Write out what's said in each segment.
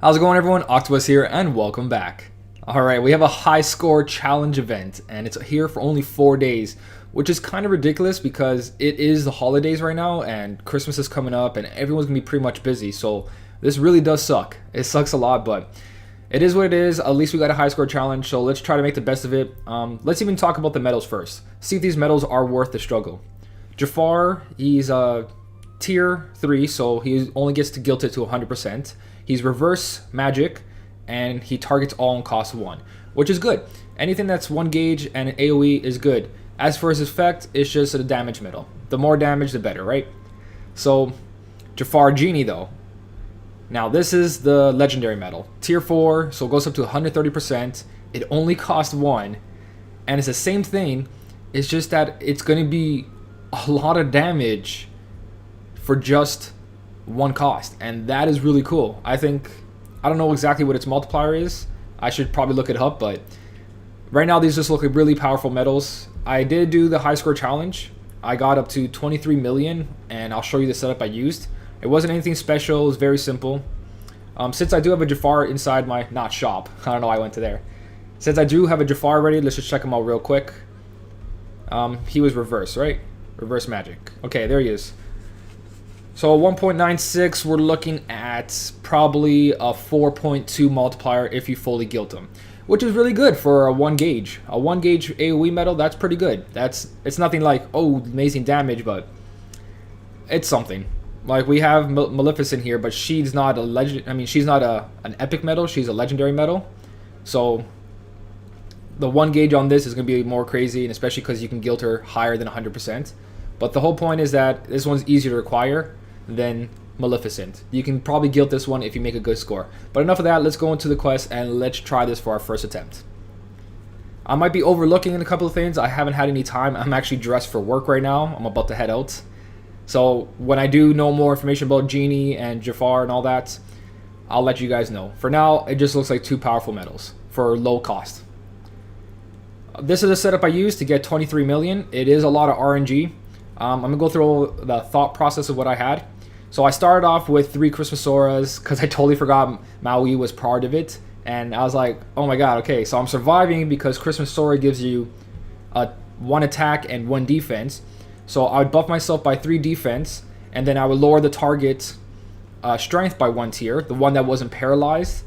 How's it going, everyone? Octopus here and welcome back. Alright, we have a high score challenge event and it's here for only 4 days, which is kind of ridiculous because it is the holidays right now and Christmas is coming up and everyone's gonna be pretty much busy, so this really does suck. It sucks a lot, but it is what it is. At least we got a high score challenge, so let's try to make the best of it. Let's even talk about the medals first. See if these medals are worth the struggle. Jafar, he's tier 3, so he only gets to guilt it to 100%. He's reverse magic, and he targets all on cost 1, which is good. Anything that's 1 gauge and an AoE is good. As for his effect, it's just a damage medal. The more damage, the better, right? So, Jafar-Genie though. Now this is the legendary medal. Tier 4, so it goes up to 130%. It only costs 1, and it's the same thing. It's just that it's going to be a lot of damage for just 1 cost, and that is really cool. I don't know exactly what its multiplier is. I should probably look it up, but right now these just look like really powerful medals. I did do the high score challenge. I got up to 23 million, and I'll show you the setup I used. It wasn't anything special. It was very simple. Since I do have a Jafar inside my shop, I don't know why I went to there. Since I do have a Jafar already, let's just check him out real quick. He was reverse, right? Reverse magic. Okay, there he is. So 1.96, we're looking at probably a 4.2 multiplier if you fully guilt him, which is really good for a 1 gauge. A 1 gauge AoE medal, that's pretty good. It's nothing like, oh, amazing damage, but it's something. Like, we have Maleficent here, but she's not a legend. I mean, she's not an epic medal. She's a legendary medal. So the 1 gauge on this is going to be more crazy, and especially because you can guilt her higher than 100%. But the whole point is that this one's easier to acquire than Maleficent. You can probably guilt this one if you make a good score. But enough of that, let's go into the quest and let's try this for our first attempt. I might be overlooking a couple of things. I haven't had any time. I'm actually dressed for work right now. I'm about to head out. So when I do know more information about Genie and Jafar and all that, I'll let you guys know. For now, it just looks like 2 powerful medals for low cost. This is a setup I used to get 23 million. It is a lot of RNG. I'm going to go through the thought process of what I had. So I started off with 3 Christmas Auras because I totally forgot Maui was part of it. And I was like, oh my god, okay, so I'm surviving because Christmas Aura gives you 1 attack and 1 defense. So I would buff myself by 3 defense, and then I would lower the target strength by 1 tier, the one that wasn't paralyzed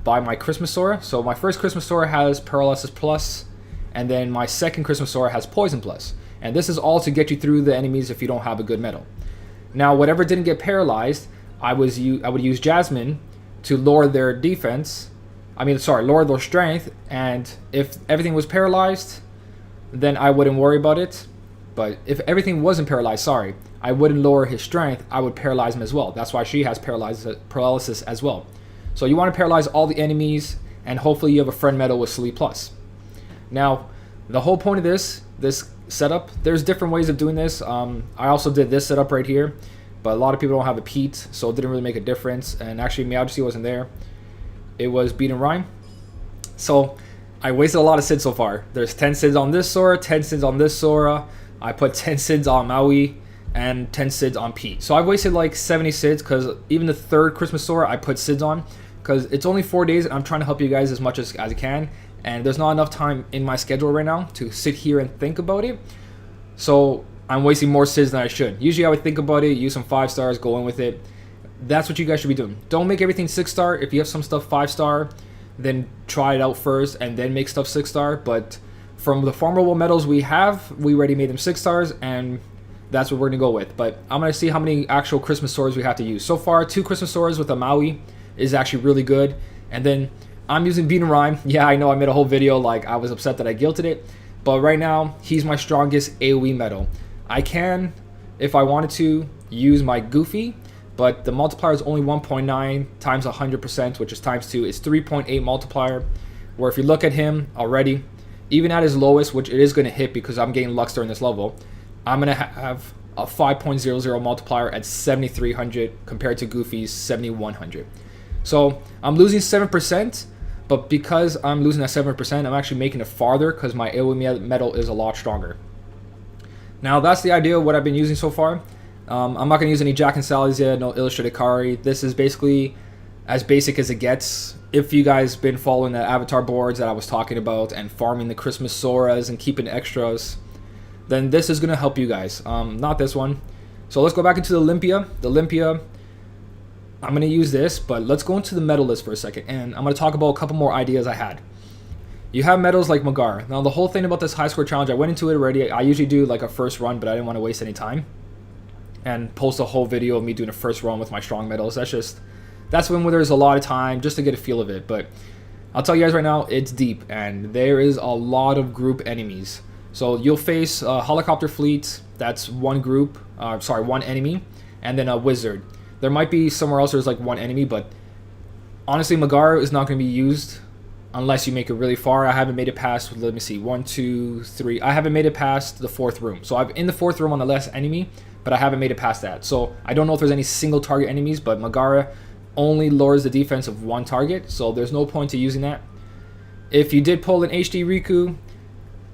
by my Christmas Aura. So my first Christmas Aura has Paralysis Plus, and then my second Christmas Aura has Poison Plus. And this is all to get you through the enemies if you don't have a good medal. Now, whatever didn't get paralyzed, I would use Jasmine to lower their defense. Lower their strength. And if everything was paralyzed, then I wouldn't worry about it. But if everything wasn't paralyzed, I wouldn't lower his strength. I would paralyze him as well. That's why she has paralysis as well. So you want to paralyze all the enemies, and hopefully you have a friend medal with Sleep Plus. Now, the whole point of this setup, there's different ways of doing this. I also did this setup right here, but a lot of people don't have a Pete, so it didn't really make a difference. And actually, Meowjesty wasn't there. It was Beat and Rhyme. So I wasted a lot of SIDs so far. There's 10 SIDs on this Sora, 10 SIDs on this Sora. I put 10 SIDs on Maui and 10 SIDs on Pete. So I wasted like 70 SIDs because even the 3rd Christmas Sora I put SIDs on because it's only 4 days and I'm trying to help you guys as much as I can. And there's not enough time in my schedule right now to sit here and think about it. So I'm wasting more SIDs than I should. Usually I would think about it, use some 5 stars, go in with it. That's what you guys should be doing. Don't make everything 6 star. If you have some stuff 5 star, then try it out first and then make stuff 6 star. But from the farmable medals we already made them 6 stars, and that's what we're going to go with. But I'm going to see how many actual Christmas swords we have to use. So far, 2 Christmas swords with a Maui is actually really good. And then I'm using Beat and Rhyme. Yeah, I know I made a whole video like I was upset that I guilted it. But right now, he's my strongest AoE medal. I can, if I wanted to, use my Goofy, but the multiplier is only 1.9 times 100%, which is times 2. It's 3.8 multiplier, where if you look at him already, even at his lowest, which it is going to hit because I'm getting Lux during this level, I'm going to have a 5.00 multiplier at 7,300 compared to Goofy's 7,100. So I'm losing 7%, but because I'm losing that 7%, I'm actually making it farther because my AoE medal is a lot stronger. Now that's the idea of what I've been using so far. I'm not going to use any Jack and Sally's yet, no Illustrated Kari. This is basically as basic as it gets. If you guys been following the avatar boards that I was talking about and farming the Christmas Soras and keeping extras, then this is gonna help you guys. Not this one. So let's go back into the Olympia. The Olympia, I'm gonna use this, but let's go into the medal list for a second, and I'm gonna talk about a couple more ideas I had. You have medals like Magar. Now the whole thing about this high score challenge, I went into it already. I usually do like a first run, but I didn't want to waste any time and post a whole video of me doing a first run with my strong medals. That's when there's a lot of time just to get a feel of it. But I'll tell you guys right now, it's deep and there is a lot of group enemies. So you'll face a helicopter fleet, that's one group, one enemy, and then a wizard. There might be somewhere else there's like one enemy, but honestly Magar is not going to be used unless you make it really far. I haven't made it past, let me see, 1, 2, 3. I haven't made it past the 4th room. So I'm in the 4th room on the last enemy, but I haven't made it past that. So I don't know if there's any single target enemies, but Magara only lowers the defense of one target, so there's no point to using that. If you did pull an HD Riku,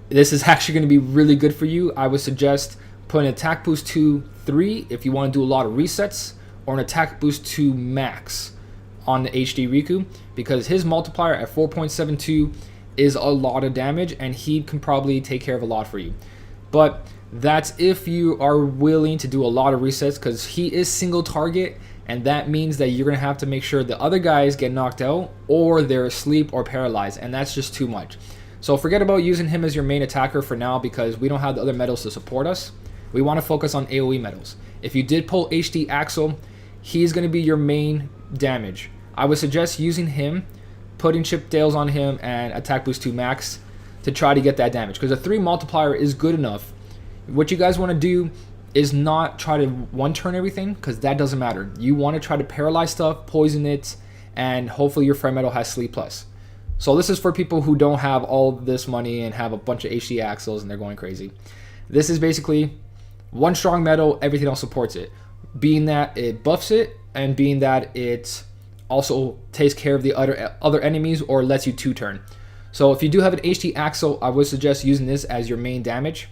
this is actually going to be really good for you. I would suggest putting attack boost to 3 if you want to do a lot of resets, or an attack boost to max on the HD Riku, because his multiplier at 4.72 is a lot of damage and he can probably take care of a lot for you. But that's if you are willing to do a lot of resets, because he is single target, and that means that you're going to have to make sure the other guys get knocked out or they're asleep or paralyzed, and that's just too much. So forget about using him as your main attacker for now, because we don't have the other medals to support us. We want to focus on AoE medals. If you did pull HD Axel, he's going to be your main damage. I would suggest using him, putting Chip Dales on him and attack boost to max to try to get that damage, because a 3 multiplier is good enough. What you guys want to do is not try to one turn everything, because that doesn't matter. You want to try to paralyze stuff, poison it, and hopefully your friend medal has sleep plus. So this is for people who don't have all this money and have a bunch of HD Axles and they're going crazy. This is basically one strong medal, everything else supports it, being that it buffs it and being that it also takes care of the other enemies or lets you 2-turn. So if you do have an HD Axel, I would suggest using this as your main damage.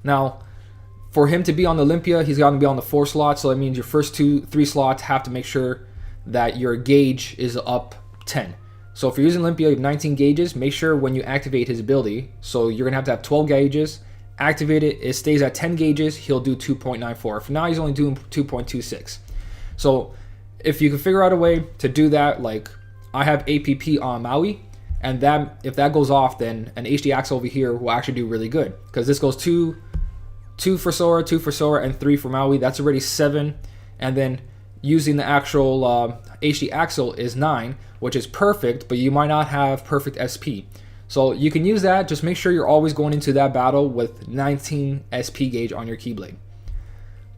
Now, for him to be on the Olympia, he's got to be on the 4 slot, so that means your first 2-3 slots have to make sure that your gauge is up 10. So if you're using Olympia, you have 19 gauges, make sure when you activate his ability, so you're going to have 12 gauges, activate it, it stays at 10 gauges, he'll do 2.94. For now, he's only doing 2.26. So if you can figure out a way to do that, like I have APP on Maui, and that if that goes off, then an HD Axel over here will actually do really good, because this goes 2 for Sora, 2 for Sora, and 3 for Maui. That's already 7, and then using the actual HD Axel is 9, which is perfect, but you might not have perfect SP. So you can use that, just make sure you're always going into that battle with 19 SP gauge on your Keyblade.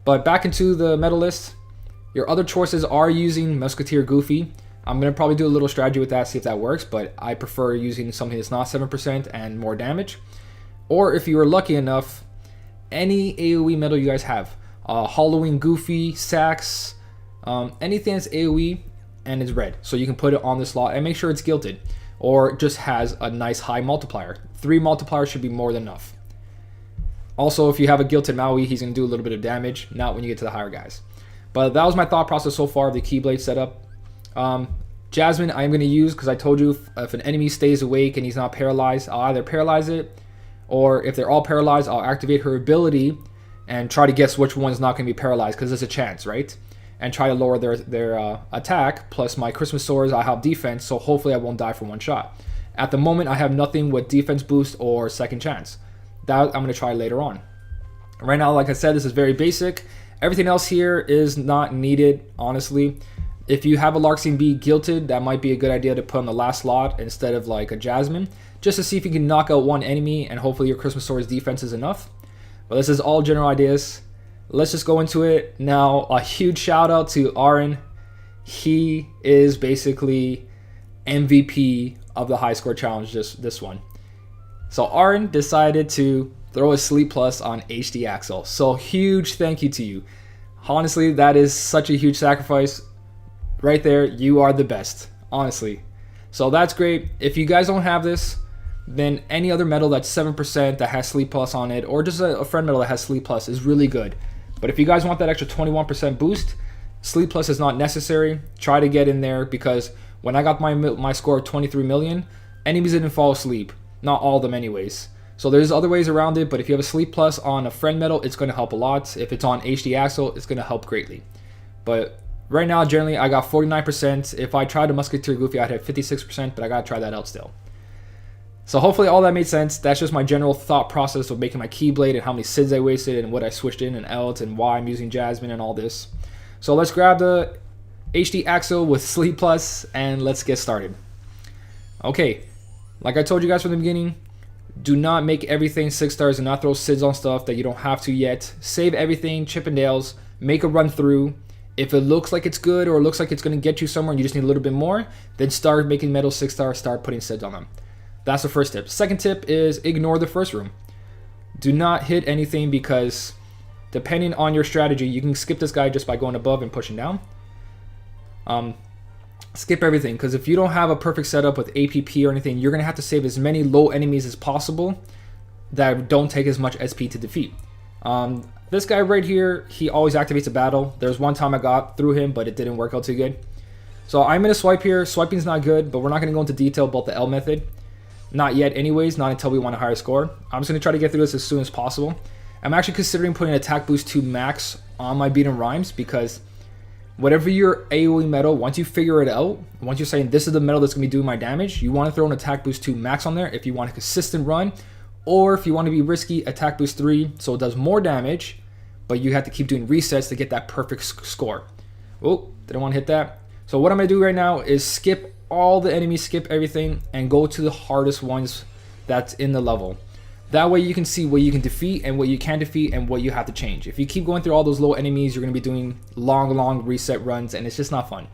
But back into the medal list, your other choices are using Musketeer Goofy. I'm going to probably do a little strategy with that, see if that works, but I prefer using something that's not 7% and more damage. Or if you are lucky enough, any AoE medal you guys have. Halloween Goofy, Sax, anything that's AoE and is red. So you can put it on the slot and make sure it's gilted, or just has a nice high multiplier. 3 multipliers should be more than enough. Also, if you have a gilted Maui, he's going to do a little bit of damage, not when you get to the higher guys. But that was my thought process so far of the Keyblade setup. Jasmine I'm going to use because I told you if an enemy stays awake and he's not paralyzed, I'll either paralyze it, or if they're all paralyzed, I'll activate her ability and try to guess which one's not going to be paralyzed, because there's a chance, right? And try to lower their attack, plus my Christmas Swords, I have defense, so hopefully I won't die for one shot. At the moment, I have nothing with defense boost or second chance. That I'm going to try later on. Right now, like I said, this is very basic. Everything else here is not needed, honestly. If you have a Larkstein B gilted, that might be a good idea to put on the last slot instead of like a Jasmine, just to see if you can knock out one enemy and hopefully your Christmas Swords defense is enough. But this is all general ideas. Let's just go into it. Now, a huge shout out to Aaron. He is basically MVP of the high score challenge, just this one. So Aaron decided to throw a sleep plus on HD Axel. So huge thank you to you. Honestly, that is such a huge sacrifice. Right there, you are the best, honestly. So that's great. If you guys don't have this, then any other medal that's 7% that has sleep plus on it, or just a friend medal that has sleep plus is really good. But if you guys want that extra 21% boost, Sleep Plus is not necessary. Try to get in there, because when I got my score of 23 million, enemies didn't fall asleep. Not all of them anyways. So there's other ways around it, but if you have a Sleep Plus on a friend medal, it's going to help a lot. If it's on HD Axle, it's going to help greatly. But right now, generally, I got 49%. If I tried a Musketeer Goofy, I'd have 56%, but I got to try that out still. So hopefully all that made sense. That's just my general thought process of making my Keyblade and how many SIDS I wasted and what I switched in and out and why I'm using Jasmine and all this. So let's grab the HD Axle with Sleep Plus and let's get started. Okay, like I told you guys from the beginning, do not make everything 6 stars and not throw SIDS on stuff that you don't have to yet. Save everything, Chippendales, make a run through. If it looks like it's good or it looks like it's going to get you somewhere and you just need a little bit more, then start making medals 6 stars, start putting SIDS on them. That's the first tip. Second tip is ignore the first room. Do not hit anything, because depending on your strategy, you can skip this guy just by going above and pushing down. Skip everything, because if you don't have a perfect setup with APP or anything, you're going to have to save as many low enemies as possible that don't take as much SP to defeat. This guy right here, he always activates a battle. There's one time I got through him, but it didn't work out too good. So I'm going to swipe here. Swiping's not good, but we're not going to go into detail about the L method. Not yet anyways, not until we want a higher score. I'm just going to try to get through this as soon as possible. I'm actually considering putting attack boost 2 max on my beat and rhymes, because whatever your AoE medal, once you figure it out, once you're saying this is the medal that's going to be doing my damage, you want to throw an attack boost 2 max on there if you want a consistent run, or if you want to be risky, attack boost 3 so it does more damage, but you have to keep doing resets to get that perfect score. Oh, didn't want to hit that. So what I'm going to do right now is skip all the enemies, skip everything, and go to the hardest ones that's in the level. That way you can see what you can defeat and what you can't defeat and what you have to change. If you keep going through all those low enemies, you're going to be doing long reset runs, and it's just not fun.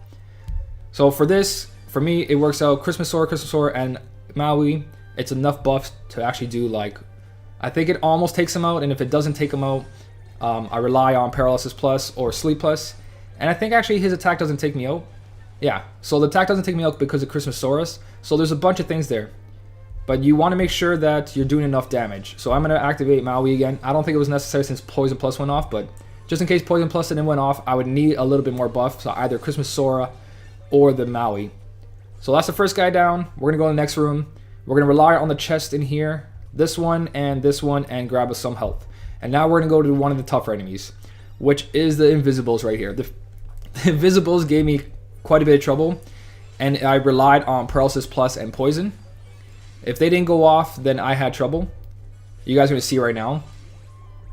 So for this, for me, it works out. Christmas Sora, and Maui, it's enough buffs to actually do, like, I think it almost takes them out, and if it doesn't take them out, I rely on Paralysis Plus or Sleep Plus, and I think actually his attack doesn't take me out. Yeah, so the attack doesn't take me out because of Christmas Saurus. So there's a bunch of things there. But you want to make sure that you're doing enough damage. So I'm going to activate Maui again. I don't think it was necessary since Poison Plus went off, but just in case Poison Plus didn't went off, I would need a little bit more buff. So either Christmas Sora or the Maui. So that's the first guy down. We're going to go to the next room. We're going to rely on the chest in here, this one, and grab us some health. And now we're going to go to one of the tougher enemies, which is the Invisibles right here. The Invisibles gave me quite a bit of trouble, and I relied on Paralysis Plus and Poison. If they didn't go off, then I had trouble. You guys are going to see right now.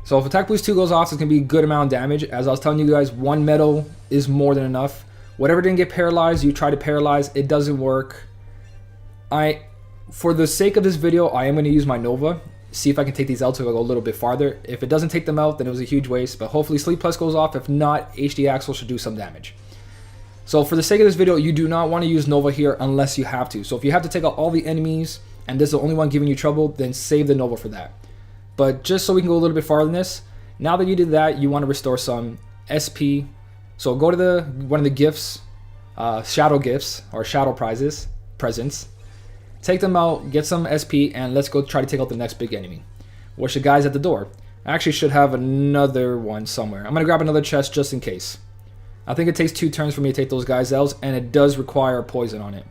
So if Attack Boost 2 goes off, it's going to be a good amount of damage. As I was telling you guys, one medal is more than enough. Whatever didn't get paralyzed, you try to paralyze. It doesn't work. For the sake of this video, I am going to use my Nova. See if I can take these out so I'll go a little bit farther. If it doesn't take them out, then it was a huge waste. But hopefully Sleep Plus goes off. If not, HD Axle should do some damage. So for the sake of this video, you do not want to use Nova here unless you have to. So if you have to take out all the enemies and this is the only one giving you trouble, then save the Nova for that. But just so we can go a little bit farther than this, now that you did that, you want to restore some SP. So go to one of the gifts, shadow gifts or shadow presents. Take them out, get some SP, and let's go try to take out the next big enemy, which the guy's at the door. I actually should have another one somewhere. I'm going to grab another chest just in case. I think it takes 2 turns for me to take those guys out, and it does require poison on it.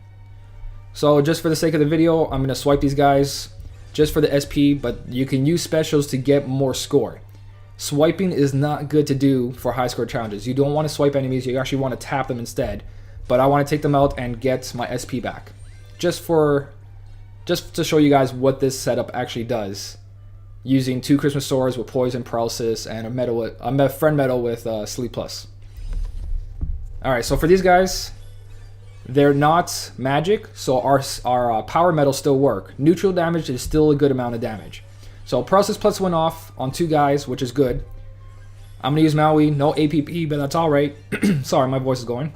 So just for the sake of the video, I'm going to swipe these guys just for the SP, but you can use specials to get more score. Swiping is not good to do for high score challenges. You don't want to swipe enemies, you actually want to tap them instead. But I want to take them out and get my SP back. Just to show you guys what this setup actually does. Using 2 Christmas swords with poison, paralysis, and a friend medal with Sleep Plus. Alright, so for these guys, they're not magic, so our power medals still work. Neutral damage is still a good amount of damage. So Paralysis Plus went off on 2 guys, which is good. I'm going to use Maui, no APP, but that's alright. Sorry, my voice is going.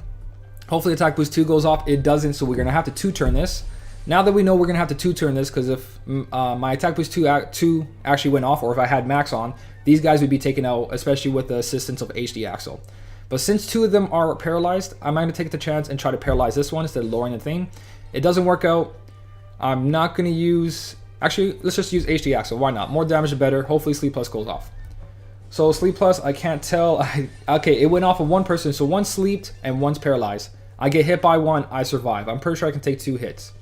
Hopefully Attack Boost 2 goes off. It doesn't, so we're going to have to 2-turn this. Now that we know we're going to have to 2-turn this, because if my Attack Boost 2 actually went off, or if I had max on, these guys would be taken out, especially with the assistance of HD Axle. But since 2 of them are paralyzed, I'm going to take the chance and try to paralyze this one instead of lowering the thing. It doesn't work out. I'm not going to use... Actually, let's just use HD Axle. Why not? More damage the better. Hopefully Sleep Plus goes off. So sleep plus, I can't tell. Okay, it went off of one person, so one sleeped and one's paralyzed. I get hit by one, I survive. I'm pretty sure I can take 2 hits.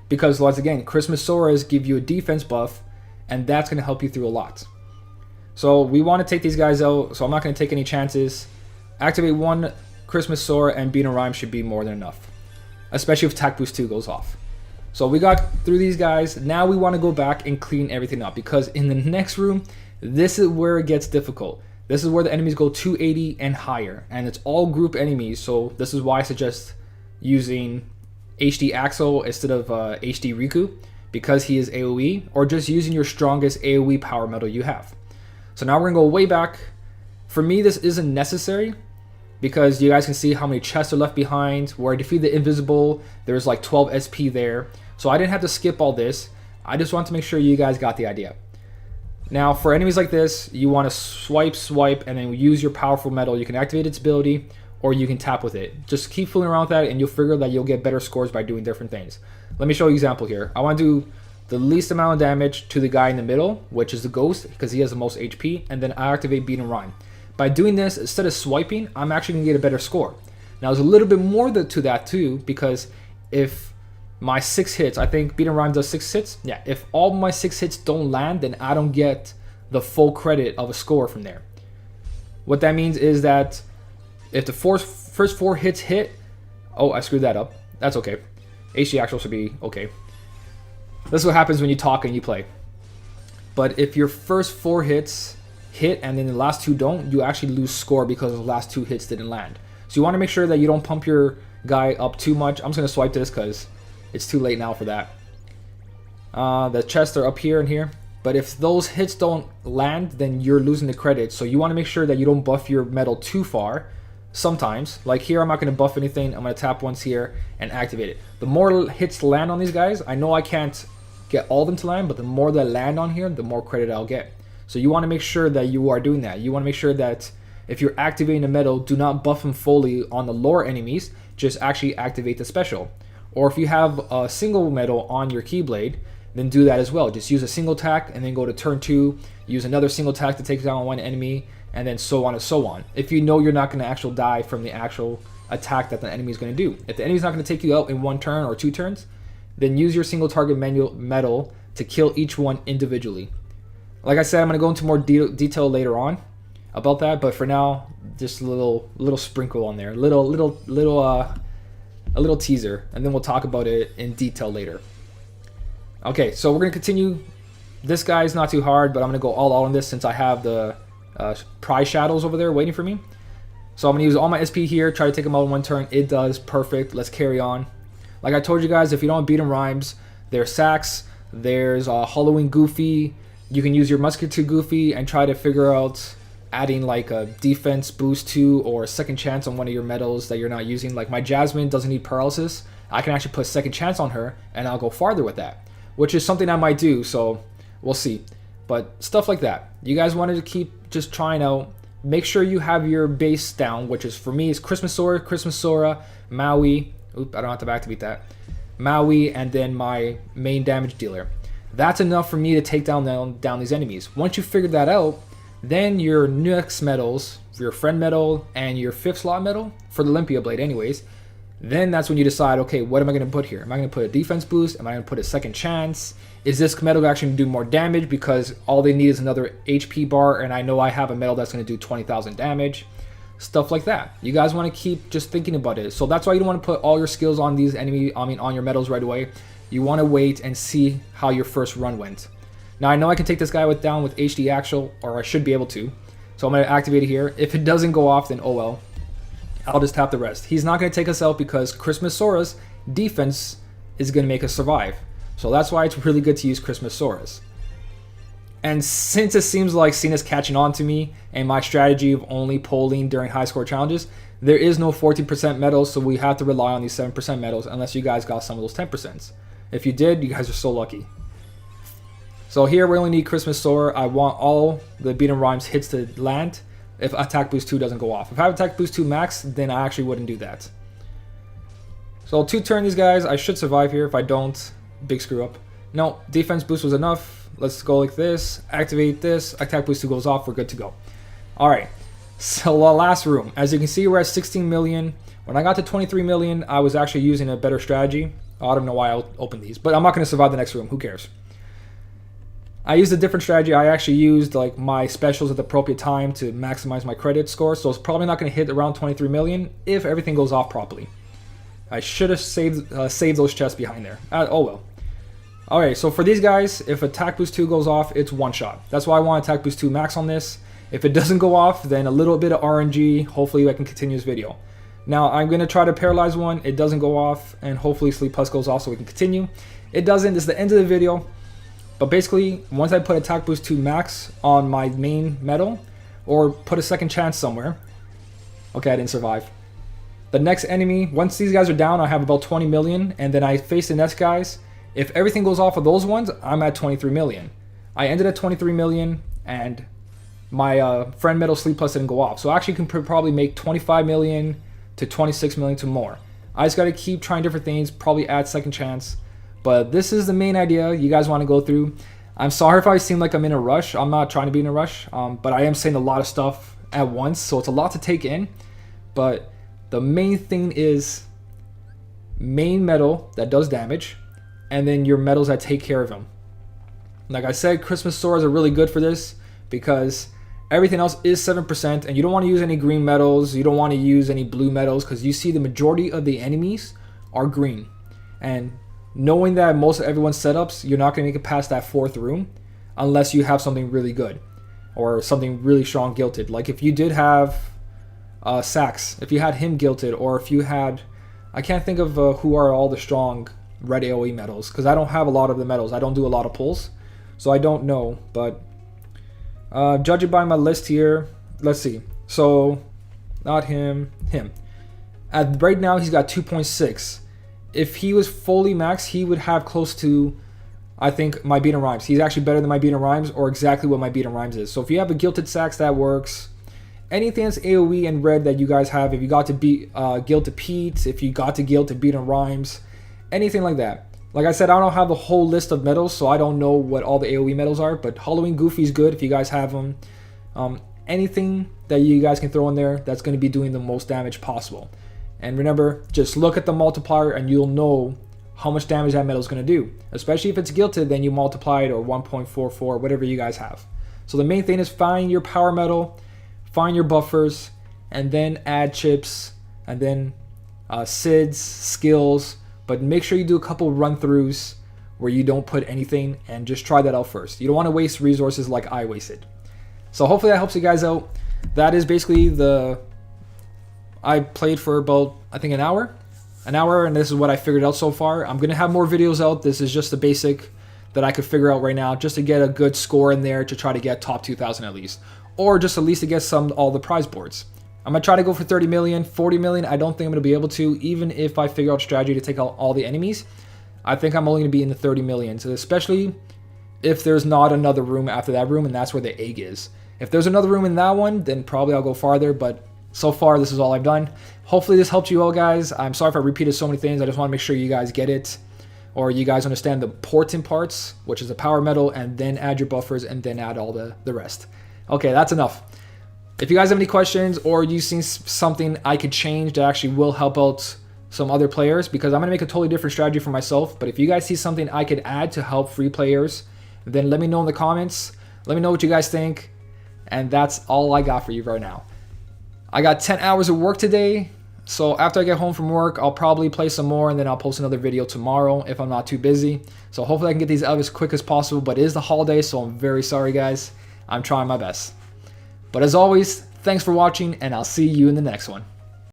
Because once again, Christmas Soras give you a defense buff, and that's going to help you through a lot. So we want to take these guys out, so I'm not going to take any chances. Activate 1 Christmas Sora and Beat and Rhyme should be more than enough. Especially if Attack Boost 2 goes off. So we got through these guys. Now we want to go back and clean everything up, because in the next room, this is where it gets difficult. This is where the enemies go 280 and higher, and it's all group enemies, so this is why I suggest using HD Axel instead of HD Riku, because he is AoE, or just using your strongest AoE power metal you have. So now we're going to go way back. For me, this isn't necessary, because you guys can see how many chests are left behind. Where I defeat the invisible, there's like 12 SP there. So I didn't have to skip all this. I just want to make sure you guys got the idea. Now, for enemies like this, you want to swipe, and then use your powerful metal. You can activate its ability, or you can tap with it. Just keep fooling around with that, and you'll figure that you'll get better scores by doing different things. Let me show you an example here. I want to do the least amount of damage to the guy in the middle, which is the ghost, because he has the most HP, and then I activate Beat and Rhyme. By doing this, instead of swiping, I'm actually going to get a better score. Now, there's a little bit more to that too, because if my 6 hits, I think Beat and Rhyme does 6 hits. Yeah, if all my 6 hits don't land, then I don't get the full credit of a score from there. What that means is that if the first 4 hits hit, oh, I screwed that up. That's okay. HD Actual should be okay. This is what happens when you talk and you play. But if your first 4 hits hit and then the last 2 don't, you actually lose score because the last 2 hits didn't land. So you want to make sure that you don't pump your guy up too much. I'm just going to swipe this because it's too late now for that. The chests are up here and here. But if those hits don't land, then you're losing the credit. So you want to make sure that you don't buff your metal too far. Sometimes, like here, I'm not going to buff anything. I'm going to tap once here and activate it. The more hits land on these guys, I know I can't get all of them to land, but the more that land on here, the more credit I'll get. So you want to make sure that you are doing that. You want to make sure that if you're activating the metal, do not buff them fully on the lower enemies, just actually activate the special. Or if you have a single metal on your Keyblade, then do that as well. Just use a single attack and then go to turn 2, use another single attack to take down one enemy, and then so on and so on. If you know you're not going to actually die from the actual attack that the enemy is going to do. If the enemy's not going to take you out in 1 turn or 2 turns, then use your single target metal to kill each one individually. Like I said, I'm going to go into more detail later on about that, but for now, just a little sprinkle on there, a little teaser, and then we'll talk about it in detail later. Okay, so we're going to continue. This guy's not too hard, but I'm going to go all out on this since I have the prize shadows over there waiting for me. So I'm going to use all my SP here, try to take them out in 1 turn. It does. Perfect. Let's carry on. Like I told you guys, if you don't beat them rhymes, there's Sax, there's Halloween Goofy. You can use your Musketeer Goofy and try to figure out adding like a defense boost to or a second chance on one of your medals that you're not using. Like my Jasmine doesn't need paralysis. I can actually put second chance on her and I'll go farther with that, which is something I might do, so we'll see. But stuff like that. You guys wanted to keep just trying out. Make sure you have your base down, which is for me is Christmas Sora, Maui. Oop, I don't have to activate that. Maui, and then my main damage dealer. That's enough for me to take down these enemies. Once you figure that out, then your next medals, your friend medal and your 5th slot medal for the Olympia Blade anyways, then that's when you decide, okay, what am I going to put here? Am I going to put a defense boost? Am I going to put a second chance? Is this medal actually going to do more damage because all they need is another HP bar and I know I have a medal that's going to do 20,000 damage? Stuff like that. You guys want to keep just thinking about it. So that's why you don't want to put all your skills on these on your medals right away. You want to wait and see how your first run went. Now I know I can take this guy down with HD Actual, or I should be able to. So I'm going to activate it here. If it doesn't go off, then oh well. I'll just tap the rest. He's not going to take us out because Christmas Sora's defense is going to make us survive. So that's why it's really good to use Christmas Sora's. And since it seems like Cena's catching on to me and my strategy of only polling during high score challenges, there is no 14% medals, so we have to rely on these 7% medals unless you guys got some of those 10%. If you did, you guys are so lucky. So here we only need Christmas Sora. I want all the Beat and Rhymes hits to land if Attack Boost 2 doesn't go off. If I have Attack Boost 2 max, then I actually wouldn't do that. So I'll 2-turn these guys. I should survive here. If I don't, big screw up. No, defense boost was enough. Let's go like this. Activate this. Attack Boost 2 goes off. We're good to go. All right, so the last room. As you can see, we're at 16 million. When I got to 23 million, I was actually using a better strategy. I don't know why I opened these, but I'm not going to survive the next room. Who cares? I used a different strategy. I actually used like my specials at the appropriate time to maximize my credit score. So it's probably not going to hit around 23 million if everything goes off properly. I should have saved those chests behind there. Oh well. Alright, so for these guys, if attack boost 2 goes off, it's one shot. That's why I want attack boost 2 max on this. If it doesn't go off, then a little bit of RNG. Hopefully I can continue this video. Now I'm going to try to paralyze one. It doesn't go off, and hopefully Sleep Plus goes off so we can continue. It doesn't. This is the end of the video. But basically, once I put attack boost 2 max on my main medal, or put a second chance somewhere. Okay, I didn't survive. The next enemy, once these guys are down, I have about 20 million, and then I face the next guys. If everything goes off of those ones, I'm at 23 million. I ended at 23 million, and my friend medal Sleep Plus didn't go off. So I actually can probably make 25 million to 26 million to more. I just got to keep trying different things, probably add second chance. But this is the main idea you guys want to go through. I'm sorry if I seem like I'm in a rush. I'm not trying to be in a rush, but I am saying a lot of stuff at once, so it's a lot to take in. But the main thing is main medal that does damage, and then your medals that take care of them. Like I said, Christmas swords are really good for this because everything else is 7%, and you don't want to use any green medals. You don't want to use any blue medals because you see the majority of the enemies are green. And knowing that most of everyone's setups, you're not going to make it past that 4th room unless you have something really good or something really strong gilted. Like if you did have Sax, if you had him gilted, or if you had, I can't think of who are all the strong red AoE medals because I don't have a lot of the medals. I don't do a lot of pulls, so I don't know. But judging by my list here, let's see. So not him. Right now he's got 2.6. If he was fully max, he would have close to, I think, my Beat and Rhymes. He's actually better than my Beat and Rhymes, or exactly what my Beat and Rhymes is. So if you have a Gilted Sax, that works. Anything that's AoE and red that you guys have, if you got to beat Guild to Pete, if you got to Guild to Beat and Rhymes, anything like that. Like I said, I don't have the whole list of medals, so I don't know what all the AoE medals are, but Halloween Goofy's good if you guys have them. Anything that you guys can throw in there that's going to be doing the most damage possible. And remember, just look at the multiplier and you'll know how much damage that medal is going to do. Especially if it's gilted, then you multiply it, or 1.44, whatever you guys have. So the main thing is find your power medal, find your buffers, and then add chips, and then SIDs, skills. But make sure you do a couple run-throughs where you don't put anything, and just try that out first. You don't want to waste resources like I wasted. So hopefully that helps you guys out. That is basically I played for about, I think, an hour, and this is what I figured out so far. I'm going to have more videos out. This is just the basic that I could figure out right now, just to get a good score in there to try to get top 2,000 at least, or just at least to get all the prize boards. I'm going to try to go for 30 million, 40 million. I don't think I'm going to be able to, even if I figure out strategy to take out all the enemies. I think I'm only going to be in the 30 million, so especially if there's not another room after that room, and that's where the egg is. If there's another room in that one, then probably I'll go farther, but so far, this is all I've done. Hopefully this helped you all, guys. I'm sorry if I repeated so many things. I just want to make sure you guys get it, or you guys understand the important parts, which is the power medal, and then add your buffers, and then add all the rest. Okay, that's enough. If you guys have any questions, or you see something I could change that actually will help out some other players, because I'm going to make a totally different strategy for myself, but if you guys see something I could add to help free players, then let me know in the comments. Let me know what you guys think, and that's all I got for you right now. I got 10 hours of work today, so after I get home from work, I'll probably play some more, and then I'll post another video tomorrow if I'm not too busy. So hopefully I can get these out as quick as possible, but it is the holiday, so I'm very sorry, guys. I'm trying my best. But as always, thanks for watching, and I'll see you in the next one.